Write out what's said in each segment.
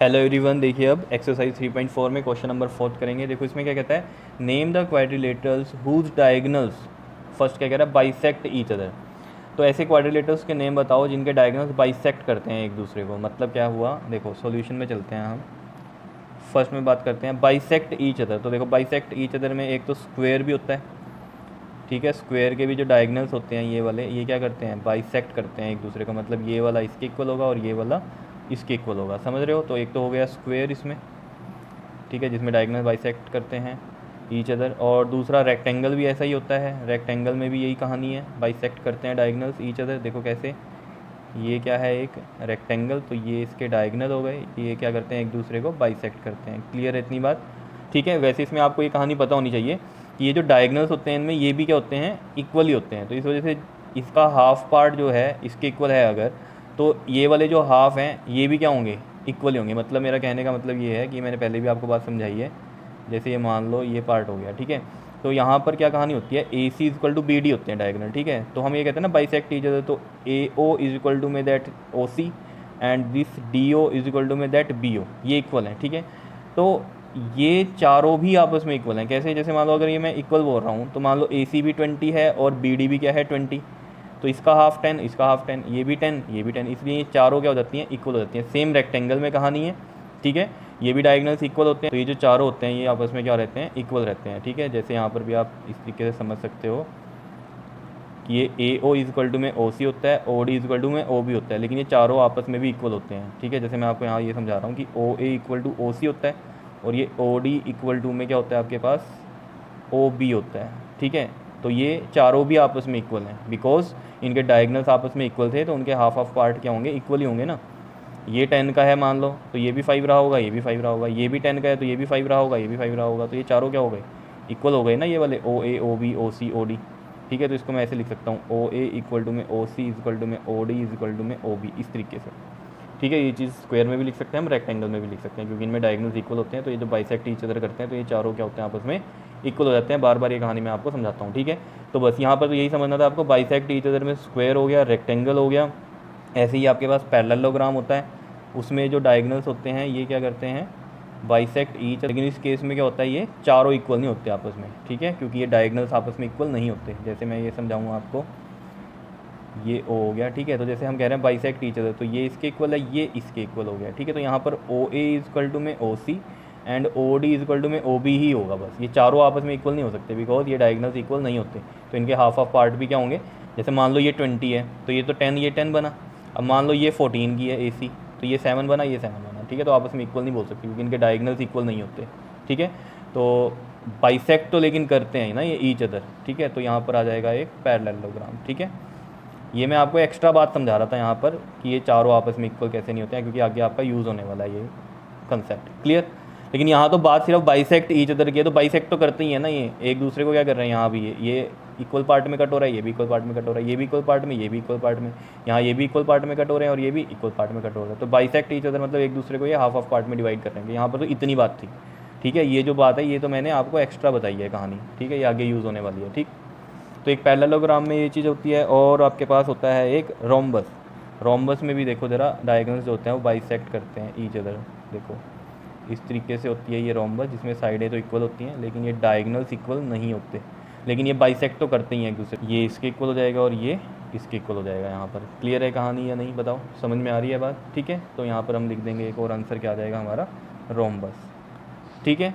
Hello everyone, देखिए अब exercise 3.4 में क्वेश्चन नंबर 4 करेंगे। देखो इसमें क्या कहता है, name the quadrilaterals whose diagonals, first क्या कह रहा है, बाइसेक्ट ईच अदर। तो ऐसे क्वाड्रिलेटरल्स के नेम बताओ जिनके डायगोनल्स बाइसेक्ट करते हैं एक दूसरे को। मतलब क्या हुआ, देखो सॉल्यूशन में चलते हैं हम। फर्स्ट में बात करते हैं बाइसेक्ट ईच अदर। तो देखो बाइसेक्ट ईच अदर में एक तो स्क्वायर भी होता है, ठीक है। स्क्वायर के भी जो डायगोनल्स होते हैं ये वाले, ये क्या करते हैं, बाइसेक्ट करते हैं एक दूसरे को। मतलब ये वाला इसके इक्वल होगा और ये वाला इसके इक्वल होगा, समझ रहे हो। तो एक तो हो गया स्क्वायर इसमें, ठीक है, जिसमें डायगोनल बाइसेक्ट करते हैं ईच अदर। और दूसरा रेक्टेंगल भी ऐसा ही होता है, रेक्टेंगल में भी यही कहानी है, बाइसेक्ट करते हैं डायगोनल्स ईच अदर। देखो कैसे, ये क्या है, एक रेक्टेंगल, तो ये इसके डायगोनल हो गए, ये क्या करते हैं, एक दूसरे को बाइसेक्ट करते हैं। क्लियर है इतनी बात, ठीक है। वैसे इसमें आपको ये कहानी पता होनी चाहिए कि ये जो डायगोनल्स होते हैं इनमें ये भी क्या होते हैं, इक्वल ही होते हैं। तो इस वजह से इसका हाफ पार्ट जो है इसके इक्वल है अगर, तो ये वाले जो हाफ हैं ये भी क्या होंगे, इक्वल ही होंगे। मतलब मेरा कहने का मतलब ये है कि मैंने पहले भी आपको बात समझाई है। जैसे ये मान लो ये पार्ट हो गया, ठीक है। तो यहाँ पर क्या कहानी होती है, ए सी इक्वल टू बी डी होते हैं डायगोनल, ठीक है। तो हम ये कहते हैं ना बाइसेक्ट ईच अदर, तो A O is equal to में that O C and this D O is equal to में दैट बी ओ, ये इक्वल है, ठीक है। तो ये चारों भी आपस में इक्वल हैं। कैसे, जैसे मान लो अगर ये मैं इक्वल बोल रहा हूँ तो मान लो ए सी भी 20 है और बी डी भी क्या है 20, तो इसका हाफ 10, इसका हाफ 10, ये भी 10, ये भी 10, इसलिए ये चारों क्या हो जाती हैं, इक्वल हो जाती हैं। सेम रेक्टेंगल में कहानी है, ठीक है। ये भी डायगोनल्स इक्वल होते हैं, तो ये जो चारों होते हैं ये आपस में क्या रहते हैं, इक्वल रहते हैं, ठीक है। जैसे यहाँ पर भी आप इस तरीके से समझ सकते हो कि ये A O is equal to में ओ सी होता है, O D is equal to में ओ बी होता है, लेकिन ये चारों आपस में भी इक्वल होते हैं, ठीक है। जैसे मैं आपको यहाँ ये समझा रहा हूँ कि ओ ए इक्वल टू ओ सी होता है और ये ओ डी इक्वल टू में क्या होता है आपके पास, ओ बी होता है, ठीक है। तो ये चारों भी आपस में इक्वल हैं, बिकॉज इनके डायगोनल्स आपस में इक्वल थे, तो उनके हाफ ऑफ पार्ट क्या होंगे, इक्वल ही होंगे ना। ये 10 का है मान लो, तो ये भी 5 रहा होगा, ये भी 5 रहा होगा, ये भी 10 का है तो ये भी 5 रहा होगा, ये भी 5 रहा होगा। तो ये चारों क्या हो गए, इक्वल हो गए ना, ये वाले ओ ए ओ बी ओ सी ओ डी, ठीक है। तो इसको मैं ऐसे लिख सकता हूँ, ओ ए इक्वल टू में O C is equal to में O D is equal to में ओ बी, इस तरीके से, ठीक है। ये चीज़ स्क्वायर में भी लिख सकते हैं हम, रेक्टेंगल में भी लिख सकते हैं, क्योंकि इनमें डायगोनल्स इक्वल होते हैं। तो ये जो बाइसेक्ट ईच अदर करते हैं तो ये चारों क्या होते हैं, आपस में इक्वल हो जाते हैं। बार बार ये कहानी मैं आपको समझाता हूँ, ठीक है। तो बस यहाँ पर तो यही समझना था आपको, बाइसेक्ट ईच अदर में स्क्वायर हो गया, रेक्टेंगल हो गया। ऐसे ही आपके पास पैरेललोग्राम होता है, उसमें जो डायगोनल्स होते हैं ये क्या करते हैं, बाइसेक्ट ईच। लेकिन इस केस में क्या होता है, ये चारों इक्वल नहीं होते आपस में, ठीक है, क्योंकि ये डायगोनल्स आपस में इक्वल नहीं होते। जैसे मैं ये समझाऊँगा आपको, ये ओ हो गया, ठीक है। तो जैसे हम कह रहे हैं बाइसेक्ट ईच अदर, तो ये इसके इक्वल है, ये इसके इक्वल हो गया, ठीक है। तो यहाँ पर O A is equal to में O C and O D is equal to में ओ बी ही होगा बस। ये चारों आपस में इक्वल नहीं हो सकते, बिकॉज ये डायगोनल्स इक्वल नहीं होते। तो इनके हाफ ऑफ पार्ट भी क्या होंगे, जैसे मान लो ये 20 है तो ये तो 10, ये 10 बना। अब मान लो ये 14 की है ए सी, तो ये 7 बना, ये 7 बना, ठीक है। तो आपस में इक्वल नहीं बोल सकते क्योंकि इनके डायगोनल्स इक्वल नहीं होते, ठीक है। तो बाइसेक्ट तो लेकिन करते हैं ना ये ईच अदर, ठीक है। तो यहाँ पर आ जाएगा एक पैरेललोग्राम, ठीक है। ये मैं आपको एक्स्ट्रा बात समझा रहा था यहाँ पर कि ये चारों आपस में इक्वल कैसे नहीं होते हैं, क्योंकि आगे आपका यूज़ होने वाला है ये कंसेप्ट, क्लियर। लेकिन यहाँ तो बात सिर्फ बाइसेक्ट ईच अदर की है, तो बाइसेक्ट तो करते ही है ना, ये एक दूसरे को क्या कर रहे हैं, यहाँ भी ये इक्वल पार्ट में कट हो रहा है, ये भी इक्वल पार्ट में कट हो रहा है, ये भी इक्वल पार्ट में, ये भी इक्वल पार्ट में, यहाँ ये भी इक्वल पार्ट में कट हो रहे हैं और ये भी इक्वल पार्ट में कट हो रहा है। तो बाइसेक्ट ईच अदर मतलब एक दूसरे को ये हाफ ऑफ पार्ट में डिवाइड कर रहे हैं। यहाँ पर तो इतनी बात थी, ठीक है। ये जो बात है ये तो मैंने आपको एक्स्ट्रा बताई है कहानी, ठीक है, ये आगे यूज़ होने वाली है, ठीक। तो एक पैरेललोग्राम में ये चीज़ होती है। और आपके पास होता है एक रोम्बस। रोम्बस में भी देखो ज़रा डायगोनल्स जो होते हैं वो बाइसेक्ट करते हैं ईच अदर। देखो इस तरीके से होती है ये रोम्बस, जिसमें साइडें तो इक्वल होती हैं लेकिन ये डायगोनल्स इक्वल नहीं होते, लेकिन ये बाइसेक्ट तो करते ही हैं एक दूसरे। ये इसके इक्वल हो जाएगा और ये इसके इक्वल हो जाएगा। यहाँ पर क्लियर है कहानी या नहीं, बताओ, समझ में आ रही है बात, ठीक है। तो यहाँ पर हम लिख देंगे एक और आंसर क्या आ जाएगा हमारा, रोम्बस, ठीक है।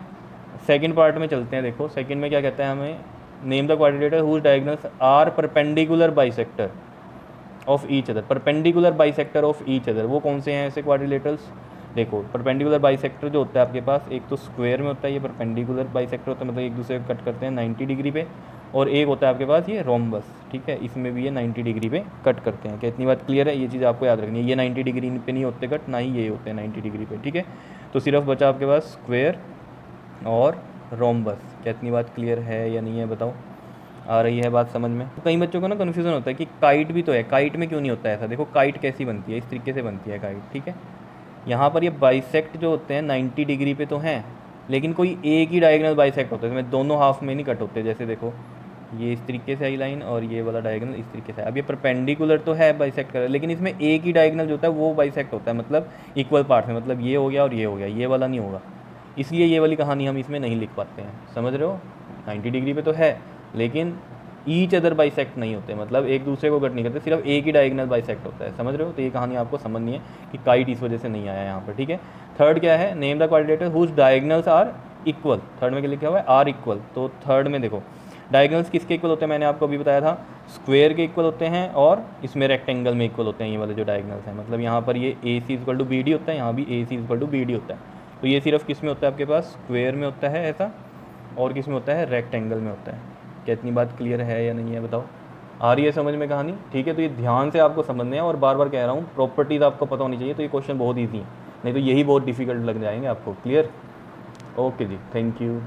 सेकंड पार्ट में चलते हैं। देखो सेकंड में क्या कहता है हमें, name the quadrilateral whose diagonals are perpendicular bisector of each other. Perpendicular bisector of each other वो कौन से हैं ऐसे क्वाड्रिलेटर्स। देखो परपेंडिकुलर बाइसेक्टर जो होता है आपके पास, एक तो स्क्वायर में होता है, ये परपेंडिकुलर बाइसेक्टर होता है, मतलब एक दूसरे को कट करते हैं 90 डिग्री पे। और एक होता है आपके पास ये रोम्बस, ठीक है, इसमें भी ये 90 डिग्री पे कट करते हैं। क्या इतनी बात क्लियर है, ये चीज़ आपको याद रखनी है। ये 90 डिग्री पे नहीं होते कट, ना ही ये होते हैं 90 डिग्री पे, ठीक है। तो सिर्फ बचा आपके पास स्क्वायर और रोम्बस। क्या इतनी बात क्लियर है या नहीं है, बताओ, आ रही है बात समझ में। कई बच्चों को ना कन्फ्यूज़न होता है कि काइट भी तो है, काइट में क्यों नहीं होता है ऐसा। देखो काइट कैसी बनती है, इस तरीके से बनती है काइट, ठीक है। यहाँ पर ये बाइसेक्ट जो होते हैं 90 डिग्री पे तो हैं, लेकिन कोई एक ही डायगोनल बाइसेक्ट होता है, इसमें दोनों हाफ में नहीं कट होते। जैसे देखो ये इस तरीके से आई लाइन और ये वाला डायगोनल इस तरीके से। अब ये परपेंडिकुलर तो है बाइसेक्ट कर रहा है, लेकिन इसमें एक ही डायगोनल जो होता है वो बाइसेक्ट होता है, मतलब इक्वल पार्ट में, मतलब ये हो गया और ये हो गया, ये वाला नहीं होगा। इसलिए ये वाली कहानी हम इसमें नहीं लिख पाते हैं, समझ रहे हो। 90 डिग्री पे तो है, लेकिन ईच अदर बाइसेक्ट नहीं होते, मतलब एक दूसरे को कट नहीं करते, सिर्फ एक ही डायगोनल बाइसेक्ट होता है, समझ रहे हो। तो ये कहानी आपको समझनी है कि काइट इस वजह से नहीं आया यहाँ पर, ठीक है। थर्ड क्या है, name the quadrilateral whose diagonals are equal. Third में क्या लिखा हुआ है, आर इक्वल। तो थर्ड में देखो डायगोनल्स किसके इक्वल होते हैं, मैंने आपको अभी बताया था स्क्वायर के इक्वल होते हैं, और इसमें रेक्टेंगल में इक्वल होते हैं ये वाले जो डायगोनल्स हैं। मतलब यहाँ पर ये ए सी इक्वल टू बी डी होता है, यहाँ भी ए सी इक्वल टू बी डी होता है। तो ये सिर्फ किस में होता है आपके पास, स्क्वायर में होता है ऐसा, और किस में होता है, रेक्टेंगल में होता है। क्या इतनी बात क्लियर है या नहीं है, बताओ। आ रही है समझ में कहानी, ठीक है। तो ये ध्यान से आपको समझने हैं, और बार बार कह रहा हूँ प्रॉपर्टीज़ आपको पता होनी चाहिए, तो ये क्वेश्चन बहुत ईजी है, नहीं तो यही बहुत डिफिकल्ट लग जाएंगे आपको। क्लियर, ओके जी, थैंक यू।